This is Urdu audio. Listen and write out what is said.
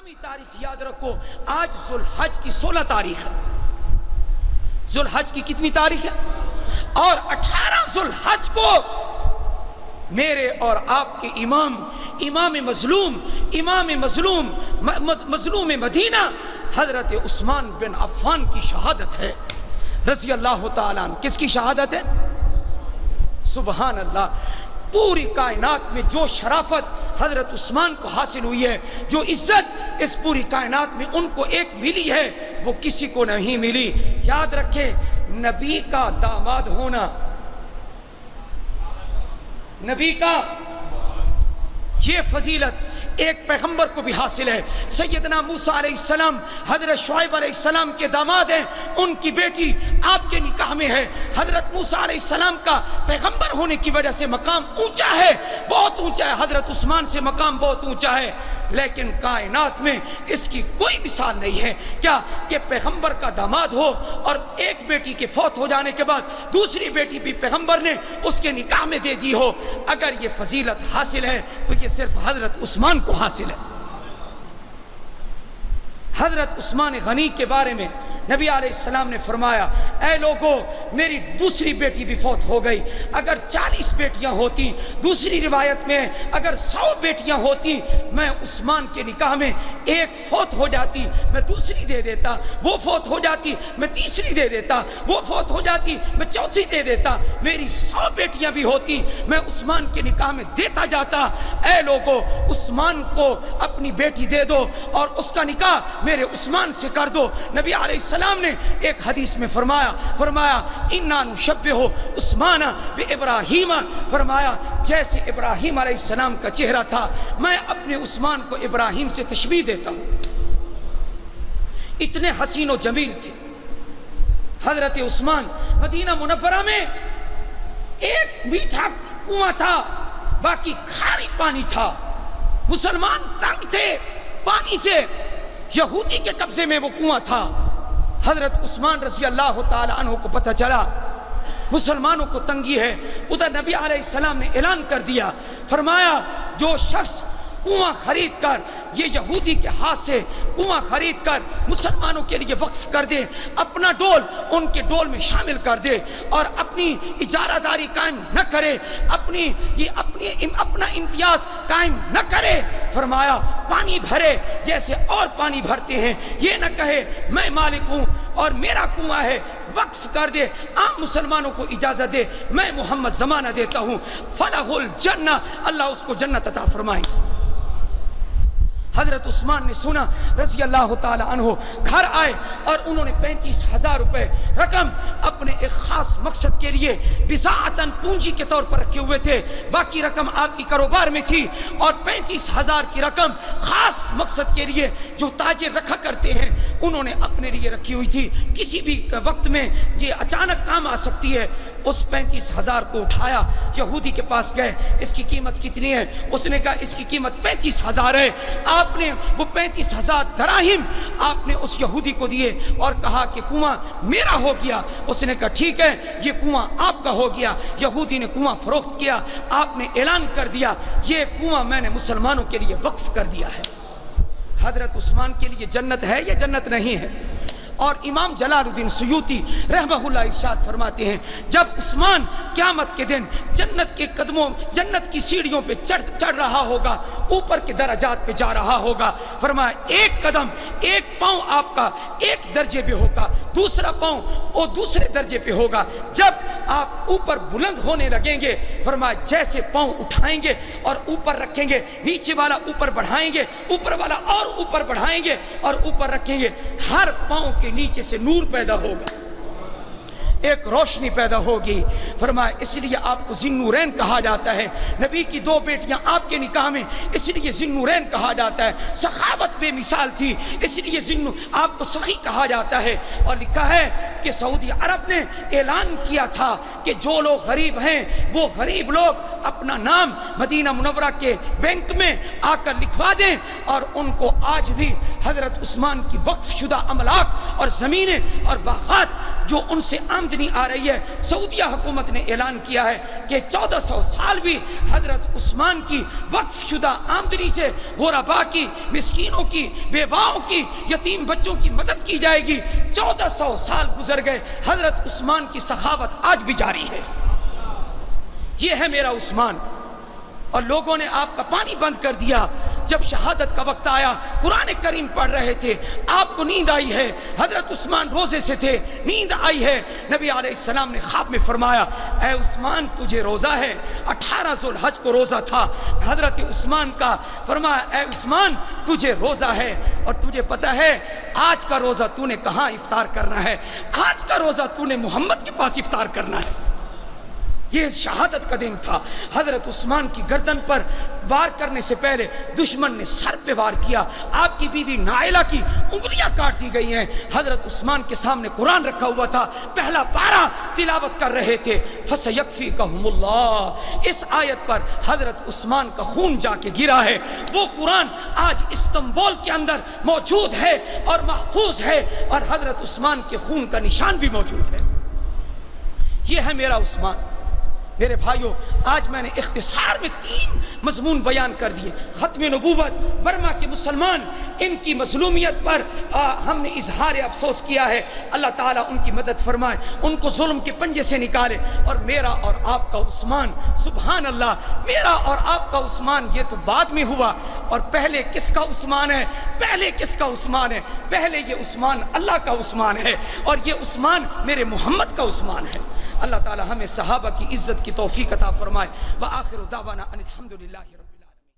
اسلامی تاریخ یاد رکھو، آج ذوالحج کی 16 تاریخ ہے۔ ذوالحج کی کتنی تاریخ ہے؟ اور 18 ذوالحج کو میرے اور آپ کے امام مظلوم مدینہ حضرت عثمان بن عفان کی شہادت ہے رضی اللہ تعالیٰ عنہ۔ کس کی شہادت ہے؟ سبحان اللہ۔ پوری کائنات میں جو شرافت حضرت عثمان کو حاصل ہوئی ہے، جو عزت اس پوری کائنات میں ان کو ایک ملی ہے، وہ کسی کو نہیں ملی۔ یاد رکھیں، نبی کا داماد ہونا، نبی کا یہ فضیلت ایک پیغمبر کو بھی حاصل ہے۔ سیدنا موسیٰ علیہ السلام حضرت شعیب علیہ السلام کے داماد ہیں، ان کی بیٹی آپ کے نکاح میں ہے۔ حضرت موسیٰ علیہ السلام کا پیغمبر ہونے کی وجہ سے مقام اونچا ہے، بہت اونچا ہے، حضرت عثمان سے مقام بہت اونچا ہے، لیکن کائنات میں اس کی کوئی مثال نہیں ہے۔ کیا کہ پیغمبر کا داماد ہو اور ایک بیٹی کے فوت ہو جانے کے بعد دوسری بیٹی بھی پیغمبر نے اس کے نکاح میں دے دی ہو۔ اگر یہ فضیلت حاصل ہے تو یہ صرف حضرت عثمان کو حاصل ہے۔ حضرت عثمان غنی کے بارے میں نبی علیہ السلام نے فرمایا، اے لوگو، میری دوسری بیٹی بھی فوت ہو گئی، اگر 40 بیٹیاں ہوتی، دوسری روایت میں اگر 100 بیٹیاں ہوتی، میں عثمان کے نکاح میں ایک فوت ہو جاتی میں دوسری دے دیتا، وہ فوت ہو جاتی میں تیسری دے دیتا، وہ فوت ہو جاتی میں چوتھی دے دیتا، میری 100 بیٹیاں بھی ہوتی میں عثمان کے نکاح میں دیتا جاتا۔ اے لوگو، عثمان کو اپنی بیٹی دے دو اور اس کا نکاح میرے عثمان سے کر دو۔ نبی علیہ السلام نے ایک حدیث میں فرمایا انا نشبہ عثمان بابراہیم، فرمایا جیسے ابراہیم علیہ السلام کا چہرہ تھا میں اپنے عثمان کو ابراہیم سے تشبیہ دیتا ہوں۔ اتنے حسین و جمیل تھے حضرت عثمان۔ مدینہ منورہ میں ایک میٹھا کنواں تھا، باقی کھاری پانی تھا۔ مسلمان تنگ تھے پانی سے، یہودی کے قبضے میں وہ کنواں تھا۔ حضرت عثمان رضی اللہ تعالی عنہ کو پتہ چلا مسلمانوں کو تنگی ہے، ادھر نبی علیہ السلام نے اعلان کر دیا، فرمایا جو شخص کنواں خرید کر، یہ یہودی کے ہاتھ سے کنواں خرید کر مسلمانوں کے لیے وقف کر دے، اپنا ڈول ان کے ڈول میں شامل کر دے اور اپنی اجارہ داری قائم نہ کرے، اپنا امتیاز قائم نہ کرے، فرمایا پانی بھرے جیسے اور پانی بھرتے ہیں، یہ نہ کہے میں مالک ہوں اور میرا کنواں ہے، وقف کر دے، عام مسلمانوں کو اجازت دے، میں محمد زمانہ دیتا ہوں، فلہ الجنہ، اللہ اس کو جنت عطا فرمائے۔ حضرت عثمان نے سنا رضی اللہ تعالی عنہ، گھر آئے اور انہوں نے 35,000 روپے رقم اپنے ایک خاص مقصد کے لیے بضاعتاً پونجی کے طور پر رکھے ہوئے تھے، باقی رقم آپ کی کاروبار میں تھی، اور 35,000 کی رقم خاص مقصد کے لیے جو تاجر رکھا کرتے ہیں انہوں نے اپنے لیے رکھی ہوئی تھی، کسی بھی وقت میں یہ اچانک کام آ سکتی ہے۔ اس 35,000 کو اٹھایا، یہودی کے پاس گئے، اس کی قیمت کتنی ہے؟ اس نے کہا اس کی قیمت 35,000 ہے۔ آپ نے وہ 35,000 دراہم آپ نے اس یہودی کو دیے اور کہا کہ کنواں میرا ہو گیا۔ اس نے کہا ٹھیک ہے، یہ کنواں آپ کا ہو گیا۔ یہودی نے کنواں فروخت کیا، آپ نے اعلان کر دیا یہ کنواں میں نے مسلمانوں کے لیے وقف کر دیا ہے۔ حضرت عثمان کے لیے جنت ہے یا جنت نہیں ہے؟ اور امام جلال الدین سیوطی رحمہ اللہ ارشاد فرماتے ہیں، جب عثمان قیامت کے دن جنت کے قدموں، جنت کی سیڑھیوں پہ چڑھ رہا ہوگا، اوپر کے درجات پہ جا رہا ہوگا، فرمایا ایک قدم، ایک پاؤں آپ کا ایک درجے پہ ہوگا، دوسرا پاؤں وہ دوسرے درجے پہ ہوگا۔ جب آپ اوپر بلند ہونے لگیں گے، فرمایا جیسے پاؤں اٹھائیں گے اور اوپر رکھیں گے، نیچے والا اوپر بڑھائیں گے، اوپر والا اور اوپر بڑھائیں گے اور اوپر رکھیں گے، ہر پاؤں کے نیچے سے نور پیدا ہوگا، ایک روشنی پیدا ہوگی۔ فرمایا اس لیے آپ کو ذی-النورین کہا جاتا ہے۔ نبی کی 2 بیٹیاں آپ کے نکاح میں، اس لیے ذی-النورین کہا جاتا ہے۔ سخاوت بے مثال تھی، اس لیے آپ کو سخی کہا جاتا ہے۔ اور لکھا ہے کہ سعودی عرب نے اعلان کیا تھا کہ جو لوگ غریب ہیں وہ غریب لوگ اپنا نام مدینہ منورہ کے بینک میں آ کر لکھوا دیں، اور ان کو آج بھی حضرت عثمان کی وقف شدہ املاک اور زمینیں اور باغات جو ان سے آمدنی آ رہی ہے. سعودیہ حکومت نے اعلان کیا ہے کہ 1400 سال بھی حضرت عثمان کی وقف شدہ آمدنی سے غرباء کی، مسکینوں کی، بیواؤں کی، یتیم بچوں کی مدد کی جائے گی. 1400 سال گزر گئے، حضرت عثمان کی سخاوت آج بھی جاری ہے. یہ ہے میرا عثمان. اور لوگوں نے آپ کا پانی بند کر دیا. جب شہادت کا وقت آیا، قرآن کریم پڑھ رہے تھے، آپ کو نیند آئی ہے. حضرت عثمان روزے سے تھے، نیند آئی ہے. نبی علیہ السلام نے خواب میں فرمایا، اے عثمان تجھے روزہ ہے. 18 ذوالحج کو روزہ تھا. حضرت عثمان کا فرمایا، اے عثمان تجھے روزہ ہے، اور تجھے پتہ ہے آج کا روزہ تو نے کہاں افطار کرنا ہے؟ آج کا روزہ تو نے محمد کے پاس افطار کرنا ہے. یہ شہادت کا دن تھا. حضرت عثمان کی گردن پر وار کرنے سے پہلے دشمن نے سر پہ وار کیا. آپ کی بیوی نائلہ کی انگلیاں کاٹ دی گئی ہیں. حضرت عثمان کے سامنے قرآن رکھا ہوا تھا، پہلا پارہ تلاوت کر رہے تھے. فَسَيَكْفِيكَهُمُ اللَّهُ. اس آیت پر حضرت عثمان کا خون جا کے گرا ہے. وہ قرآن آج استنبول کے اندر موجود ہے اور محفوظ ہے، اور حضرت عثمان کے خون کا نشان بھی موجود ہے. یہ ہے میرا عثمان. میرے بھائیوں، آج میں نے اختصار میں 3 مضمون بیان کر دیے. ختم نبوت، برما کے مسلمان، ان کی مظلومیت پر ہم نے اظہار افسوس کیا ہے. اللہ تعالیٰ ان کی مدد فرمائے، ان کو ظلم کے پنجے سے نکالے. اور میرا اور آپ کا عثمان، سبحان اللہ، میرا اور آپ کا عثمان یہ تو بعد میں ہوا. اور پہلے کس کا عثمان ہے؟ پہلے کس کا عثمان ہے؟ پہلے یہ عثمان اللہ کا عثمان ہے، اور یہ عثمان میرے محمد کا عثمان ہے. اللہ تعالی ہمیں صحابہ کی عزت کی توفیق عطا فرمائے. وآخر دعوانا ان الحمدللہ.